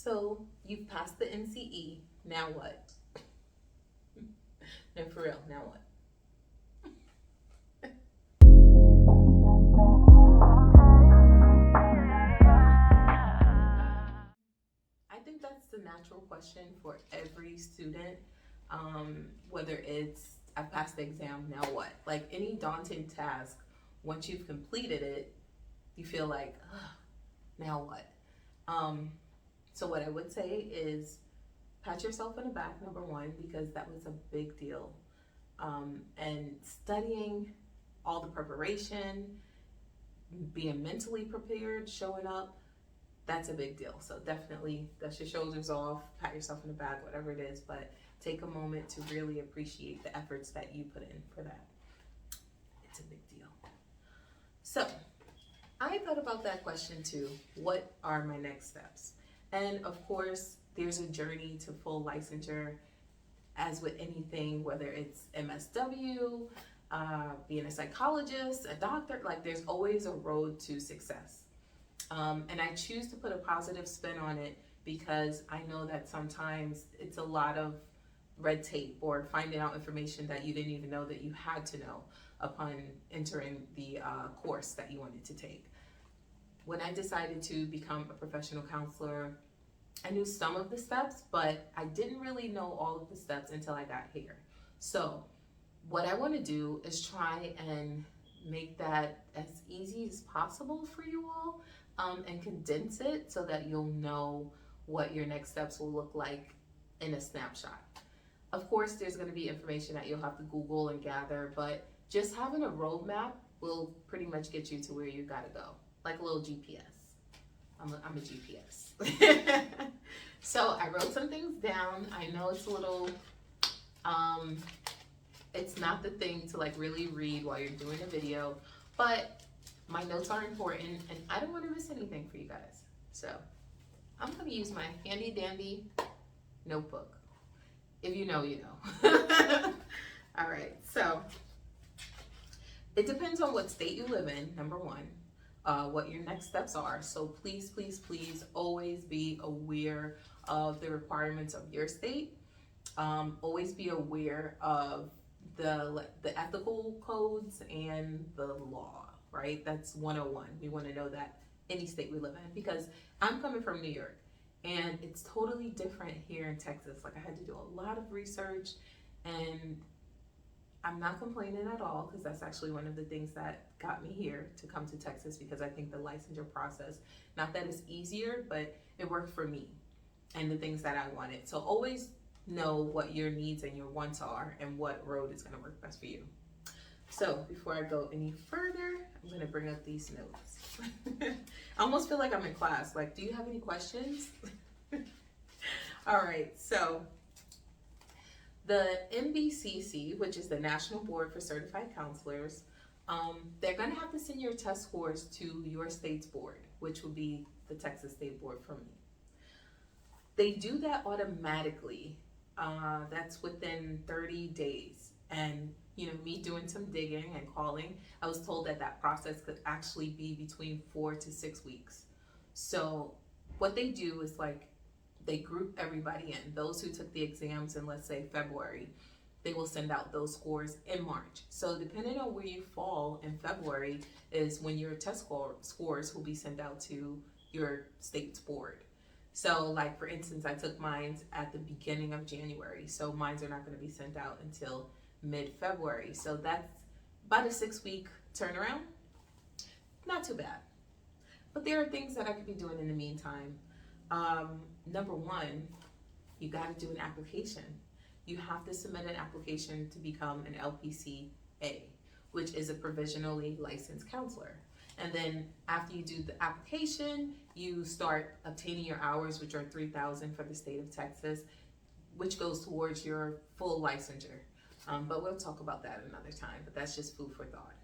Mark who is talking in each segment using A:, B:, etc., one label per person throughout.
A: So you've passed the NCE, now what? And for real, now what? I think that's the natural question for every student, whether it's I passed the exam, now what? Like any daunting task, once you've completed it, you feel like, ugh, now what? Um, so what I would say is pat yourself on the back, number one, because that was a big deal. And studying, all the preparation, being mentally prepared, showing up, that's a big deal. So definitely dust your shoulders off, pat yourself in the back, whatever it is, but take a moment to really appreciate the efforts that you put in for that. It's a big deal. So I thought about that question too. What are my next steps? And of course, there's a journey to full licensure, as with anything, whether it's MSW, being a psychologist, a doctor, like there's always a road to success. And I choose to put a positive spin on it because I know that sometimes it's a lot of red tape or finding out information that you didn't even know that you had to know upon entering the course that you wanted to take. When I decided to become a professional counselor, I knew some of the steps, but I didn't really know all of the steps until I got here. So what I want to do is try and make that as easy as possible for you all, and condense it so that you'll know what your next steps will look like in a snapshot. Of course, there's going to be information that you'll have to Google and gather, but just having a roadmap will pretty much get you to where you got to go, like a little GPS. I'm a GPS. So I wrote some things down. I know it's a little, it's not the thing to like really read while you're doing a video, but my notes are important and I don't want to miss anything for you guys. So I'm going to use my handy dandy notebook. If you know, you know. All right, so it depends on what state you live in, number one, what your next steps are. So please, please, please always be aware of the requirements of your state. Always be aware of the ethical codes and the law, right? That's 101. We want to know that any state we live in, because I'm coming from New York and it's totally different here in Texas. Like I had to do a lot of research and I'm not complaining at all, because that's actually one of the things that got me here to come to Texas, because I think the licensure process, not that it's easier, but it worked for me and the things that I wanted. So always know what your needs and your wants are and what road is going to work best for you. So before I go any further, I'm going to bring up these notes. I almost feel like I'm in class. Like, do you have any questions? All right, so the NBCC, which is the National Board for Certified Counselors, they're going to have to send your test scores to your state's board, which will be the Texas State Board for me. They do that automatically. That's within 30 days. And, you know, me doing some digging and calling, I was told that that process could actually be between 4 to 6 weeks. So what they do is like, they group everybody in. Those who took the exams in, let's say, February, they will send out those scores in March. So depending on where you fall in February is when your test scores will be sent out to your state's board. So like, for instance, I took mine at the beginning of January. So mines are not going to be sent out until mid-February. So that's about a 6-week turnaround. Not too bad. But there are things that I could be doing in the meantime. Number one, you got to do an application. You have to submit an application to become an LPCA, which is a provisionally licensed counselor. And then after you do the application, you start obtaining your hours, which are 3,000 for the state of Texas, which goes towards your full licensure. But we'll talk about that another time, but that's just food for thought.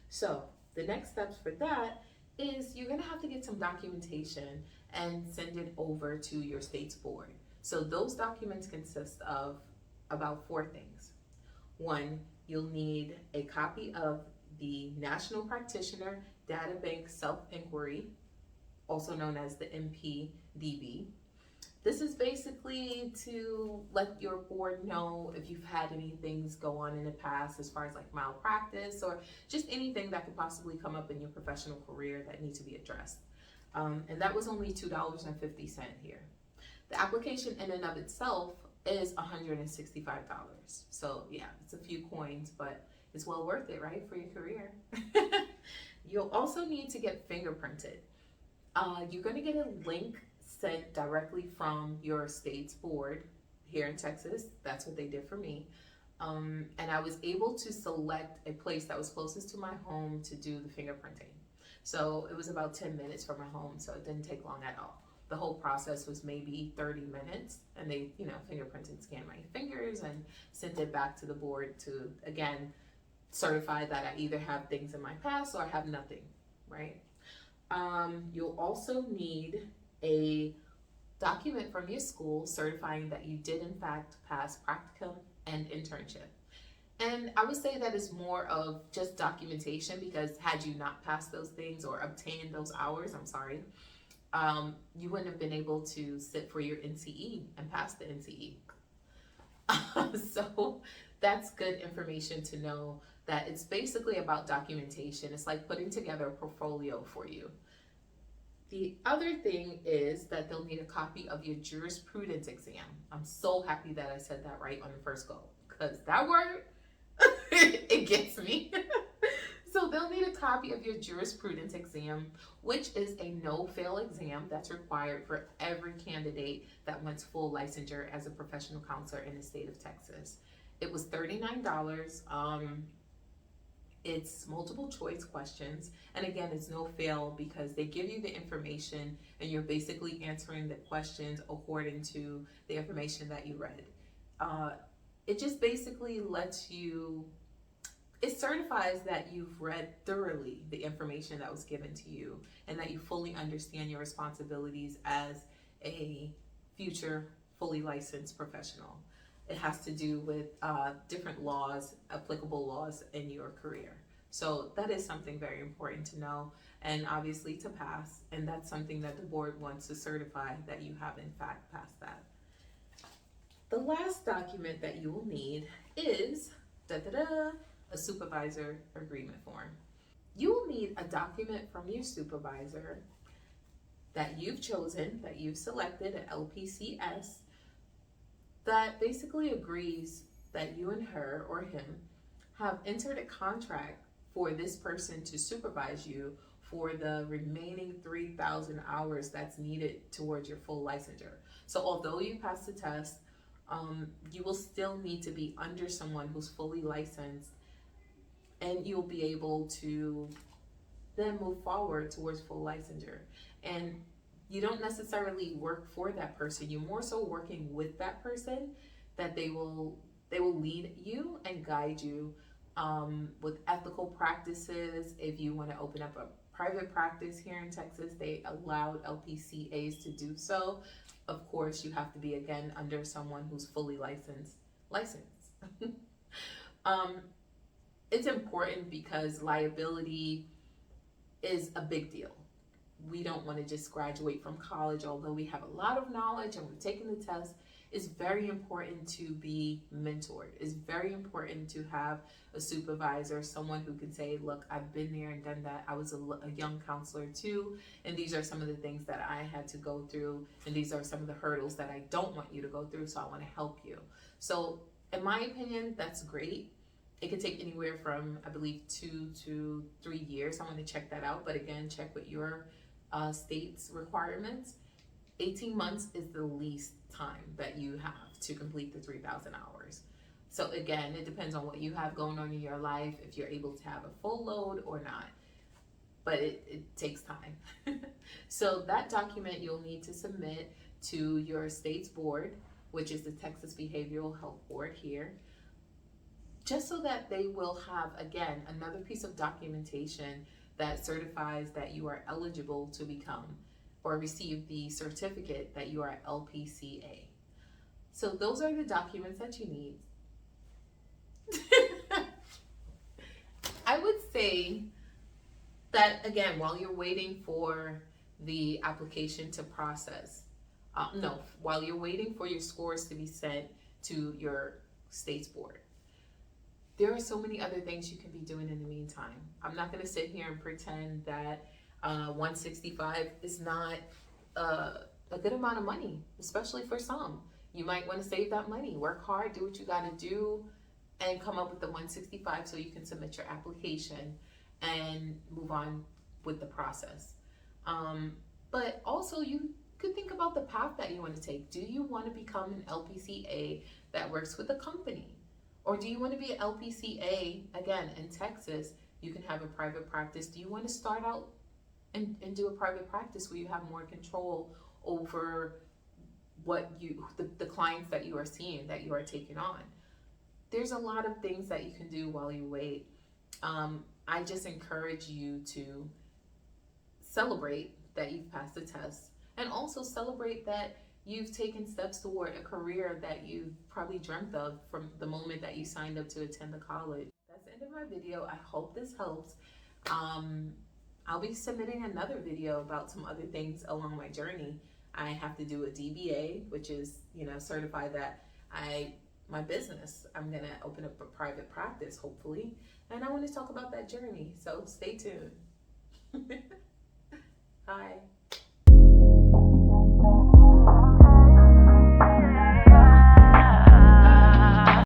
A: So the next steps for that is you're going to have to get some documentation and send it over to your state's board. So those documents consist of about 4 things. One, you'll need a copy of the National Practitioner Data Bank Self-Inquiry, also known as the NPDB. This is basically to let your board know if you've had any things go on in the past as far as like malpractice or just anything that could possibly come up in your professional career that need to be addressed. And that was only $2.50 here. The application in and of itself is $165. So yeah, it's a few coins, but it's well worth it, right, for your career. You'll also need to get fingerprinted. You're going to get a link sent directly from your state's board here in Texas. That's what they did for me. And I was able to select a place that was closest to my home to do the fingerprinting. So it was about 10 minutes from my home, so it didn't take long at all. The whole process was maybe 30 minutes, and they, fingerprinted and scanned my fingers and sent it back to the board to, again, certify that I either have things in my past or I have nothing, right? You'll also need a document from your school certifying that you did in fact pass practicum and internship. And I would say that is more of just documentation, because had you not passed those things or obtained those hours, you wouldn't have been able to sit for your NCE and pass the NCE. So that's good information to know, that it's basically about documentation. It's like putting together a portfolio for you. The other thing is that they'll need a copy of your jurisprudence exam. I'm so happy that I said that right on the first go, because that word, it gets me. So they'll need a copy of your jurisprudence exam, which is a no-fail exam that's required for every candidate that wants full licensure as a professional counselor in the state of Texas. It was $39. It's multiple choice questions. And again, it's no fail because they give you the information and you're basically answering the questions according to the information that you read. It just basically lets you, it certifies that you've read thoroughly the information that was given to you and that you fully understand your responsibilities as a future fully licensed professional. It has to do with different laws, applicable laws in your career. So that is something very important to know and obviously to pass. And that's something that the board wants to certify that you have in fact passed that. The last document that you will need is a supervisor agreement form. You will need a document from your supervisor that you've chosen, that you've selected, an LPCS, that basically agrees that you and her or him have entered a contract for this person to supervise you for the remaining 3,000 hours that's needed towards your full licensure. So although you pass the test, you will still need to be under someone who's fully licensed, and you'll be able to then move forward towards full licensure. And you don't necessarily work for that person. You're more so working with that person, that they will lead you and guide you with ethical practices. If you want to open up a private practice here in Texas, they allowed LPCAs to do so. Of course, you have to be, again, under someone who's fully licensed. It's important because liability is a big deal. We don't want to just graduate from college, although we have a lot of knowledge and we've taken the test. It's very important to be mentored. It's very important to have a supervisor, someone who can say, look, I've been there and done that. I was a young counselor too, and these are some of the things that I had to go through, and these are some of the hurdles that I don't want you to go through, so I want to help you. So in my opinion, that's great. It could take anywhere from, I believe, 2 to 3 years. I want to check that out, but again, check with your state's requirements. 18 months is the least time that you have to complete the 3,000 hours. So again, it depends on what you have going on in your life, if you're able to have a full load or not, but it takes time. So that document you'll need to submit to your state's board, which is the Texas Behavioral Health Board here, just so that they will have, again, another piece of documentation that certifies that you are eligible to become or receive the certificate that you are LPCA. So those are the documents that you need. I would say that, again, while you're waiting for the application to process, no, while you're waiting for your scores to be sent to your state's board. There are so many other things you can be doing in the meantime. I'm not going to sit here and pretend that 165 is not a good amount of money, especially for some. You might want to save that money, work hard, do what you got to do, and come up with the 165 so you can submit your application and move on with the process. But also, you could think about the path that you want to take. Do you want to become an LPCA that works with a company? Or do you want to be an LPCA, again, in Texas, you can have a private practice. Do you want to start out and do a private practice where you have more control over what the clients that you are seeing, that you are taking on? There's a lot of things that you can do while you wait. I just encourage you to celebrate that you've passed the test, and also celebrate that you've taken steps toward a career that you've probably dreamt of from the moment that you signed up to attend the college. That's the end of my video. I hope this helps. I'll be submitting another video about some other things along my journey. I have to do a DBA, which is, certify that my business, I'm gonna open up a private practice, hopefully. And I want to talk about that journey, so stay tuned. Bye.